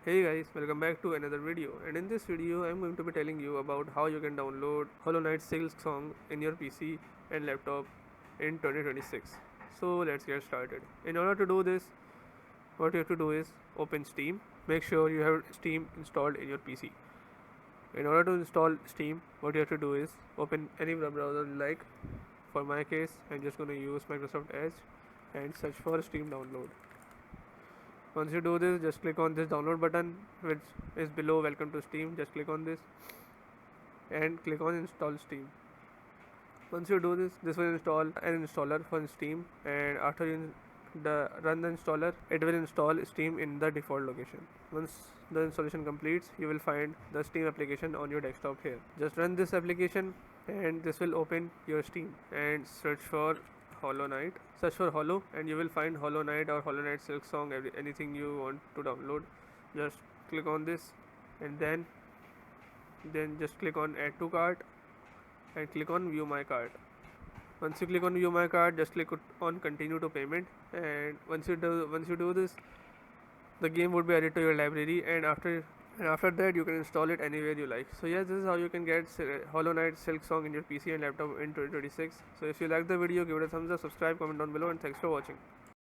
Hey guys, welcome back to another video, and in this video I am going to be telling you about how you can download Hollow Knight Silksong in your PC and laptop in 2026. So let's get started. In order to do this, what you have to do is open Steam. Make sure you have Steam installed in your PC. In order to install Steam, what you have to do is open any web browser you like. For my case, I'm just going to use Microsoft Edge and search for Steam download. Once you do this, just click on this download button which is below welcome to Steam. Just click on this and click on install Steam. Once you do this, this will install an installer for Steam, and after you run the installer, it will install Steam in the default location. Once the installation completes, you will find the Steam application on your desktop here. Just run this application and this will open your Steam and search for Hollow Knight. Search for Hollow and you will find Hollow Knight or Hollow Knight Silksong, anything you want to download. Just click on this and then just click on add to cart and click on view my cart. Once you click on view my cart, just click on continue to payment, and once you do this, the game would be added to your library, and after that you can install it anywhere you like. So yes, this is how you can get Hollow Knight Silksong in your PC and laptop in 2026. So if you like the video, give it a thumbs up, subscribe, comment down below, and thanks for watching.